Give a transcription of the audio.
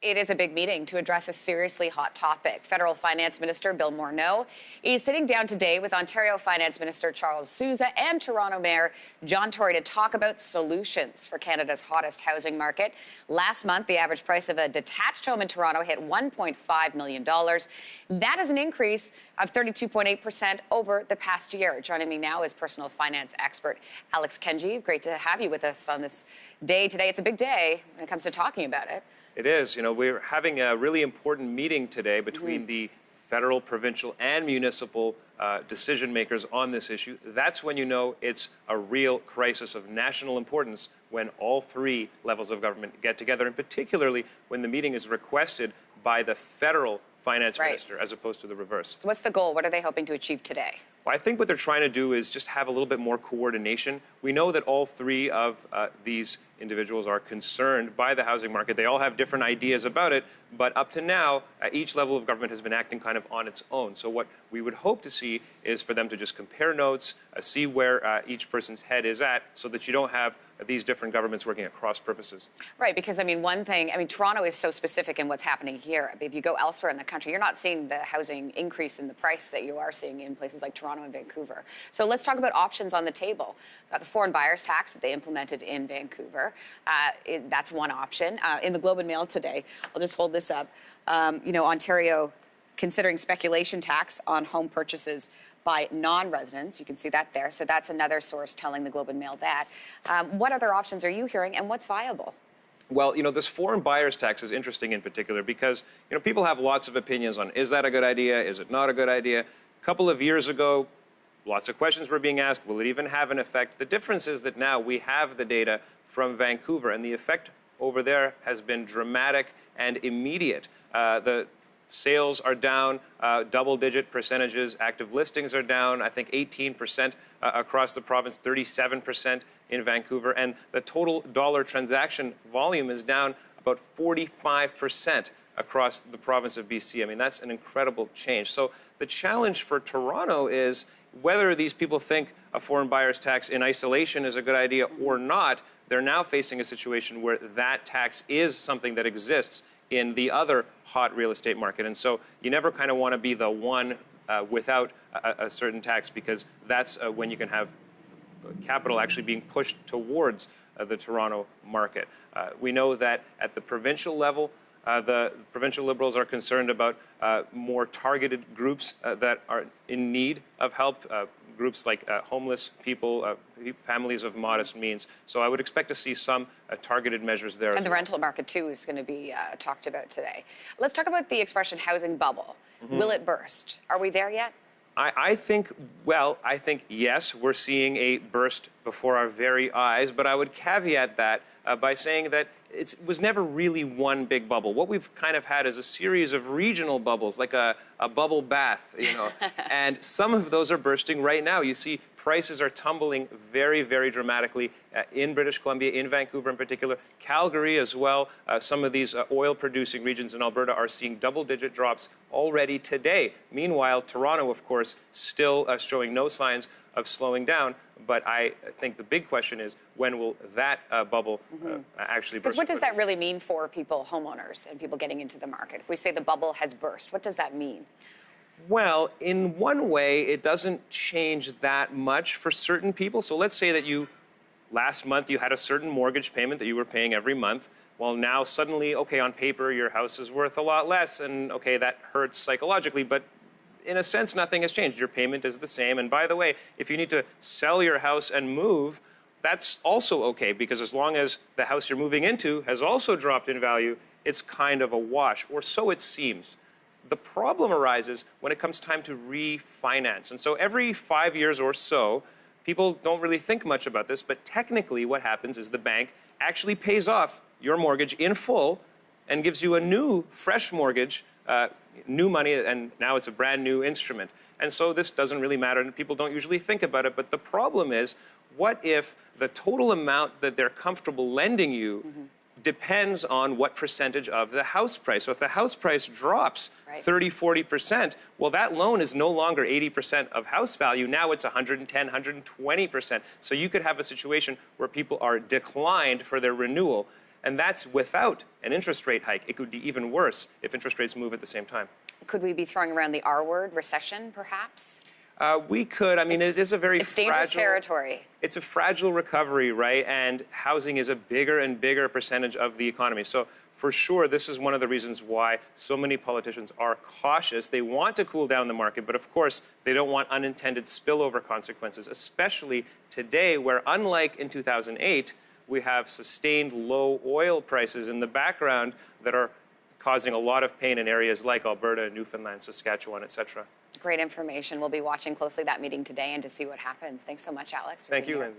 It is a big meeting to address a seriously hot topic. Federal Finance Minister Bill Morneau is sitting down today with Ontario Finance Minister Charles Sousa and Toronto Mayor John Tory to talk about solutions for Canada's hottest housing market. Last month, the average price of a detached home in Toronto hit $1.5 million. That is an increase of 32.8% over the past year. Joining me now is personal finance expert Alex Kenjeev. Great to have you with us on this day today. It's a big day when it comes to talking about it. It is. You know, we're having a really important meeting today between the federal, provincial, and municipal decision makers on this issue. That's when you know it's a real crisis of national importance, when all three levels of government get together, and particularly when the meeting is requested by the federal finance minister as opposed to the reverse. So what's the goal? What are they hoping to achieve today? Well, I think what they're trying to do is just have a little bit more coordination. We know that all three of these individuals are concerned by the housing market. They all have different ideas about it, but up to now, each level of government has been acting kind of on its own. So what we would hope to see is for them to just compare notes, see where each person's head is at, so that you don't have these different governments working at cross purposes. Right, because Toronto is so specific in what's happening here. If you go elsewhere in the country, you're not seeing the housing increase in the price that you are seeing in places like Toronto and Vancouver. So let's talk about options on the table. Got the foreign buyers tax that they implemented in Vancouver. That's one option. In the Globe and Mail today, I'll just hold this up. Ontario considering speculation tax on home purchases by non-residents. You can see that there. So that's another source telling the Globe and Mail that. What other options are you hearing, and what's viable? Well, this foreign buyers tax is interesting in particular because, people have lots of opinions on, is that a good idea? Is it not a good idea? A couple of years ago, lots of questions were being asked. Will it even have an effect? The difference is that now we have the data from Vancouver, and the effect over there has been dramatic and immediate. The sales are down double-digit percentages. Active listings are down, I think, 18% across the province, 37% in Vancouver. And the total dollar transaction volume is down about 45% across the province of BC. I mean, that's an incredible change. So the challenge for Toronto is whether these people think a foreign buyers tax in isolation is a good idea or not. They're now facing a situation where that tax is something that exists in the other hot real estate market. And so you never kind of want to be the one without a certain tax, because that's when you can have capital actually being pushed towards the Toronto market. We know that at the provincial level, the provincial Liberals are concerned about more targeted groups that are in need of help, groups like homeless people, families of modest means. So I would expect to see some targeted measures there. And the rental market, too, is going to be talked about today. Let's talk about the expression housing bubble. Will it burst? Are we there yet? I think yes, we're seeing a burst before our very eyes, but I would caveat that by saying that it was never really one big bubble. What we've kind of had is a series of regional bubbles, like a bubble bath, and some of those are bursting right now. You see prices are tumbling very, very dramatically in British Columbia, in Vancouver in particular, Calgary as well. Some of these oil-producing regions in Alberta are seeing double-digit drops already today. Meanwhile, Toronto, of course, still showing no signs of slowing down. But I think the big question is, when will that bubble actually burst? Because what does that really mean for people, homeowners, and people getting into the market? If we say the bubble has burst, what does that mean? Well, in one way, it doesn't change that much for certain people. So let's say that last month, you had a certain mortgage payment that you were paying every month. Well, now suddenly, okay, on paper, your house is worth a lot less, and okay, that hurts psychologically, but in a sense, nothing has changed. Your payment is the same. And by the way, if you need to sell your house and move, that's also okay, because as long as the house you're moving into has also dropped in value, it's kind of a wash, or so it seems. The problem arises when it comes time to refinance. And so every 5 years or so, people don't really think much about this, but technically what happens is the bank actually pays off your mortgage in full and gives you a new, fresh mortgage, new money, and now it's a brand new instrument. And so this doesn't really matter, and people don't usually think about it. But the problem is, what if the total amount that they're comfortable lending you depends on what percentage of the house price? So if the house price drops 30, 40%, well, that loan is no longer 80% of house value. Now it's 110, 120%. So you could have a situation where people are declined for their renewal. And that's without an interest rate hike. It could be even worse if interest rates move at the same time. Could we be throwing around the R word, recession, perhaps? We could. I mean, it is a very It's dangerous territory. It's a fragile recovery, right? And housing is a bigger and bigger percentage of the economy. So for sure, this is one of the reasons why so many politicians are cautious. They want to cool down the market, but of course, they don't want unintended spillover consequences, especially today, where unlike in 2008, we have sustained low oil prices in the background that are causing a lot of pain in areas like Alberta, Newfoundland, Saskatchewan, et cetera. Great information. We'll be watching closely that meeting today and to see what happens. Thanks so much, Alex. Thank you, Lindsey.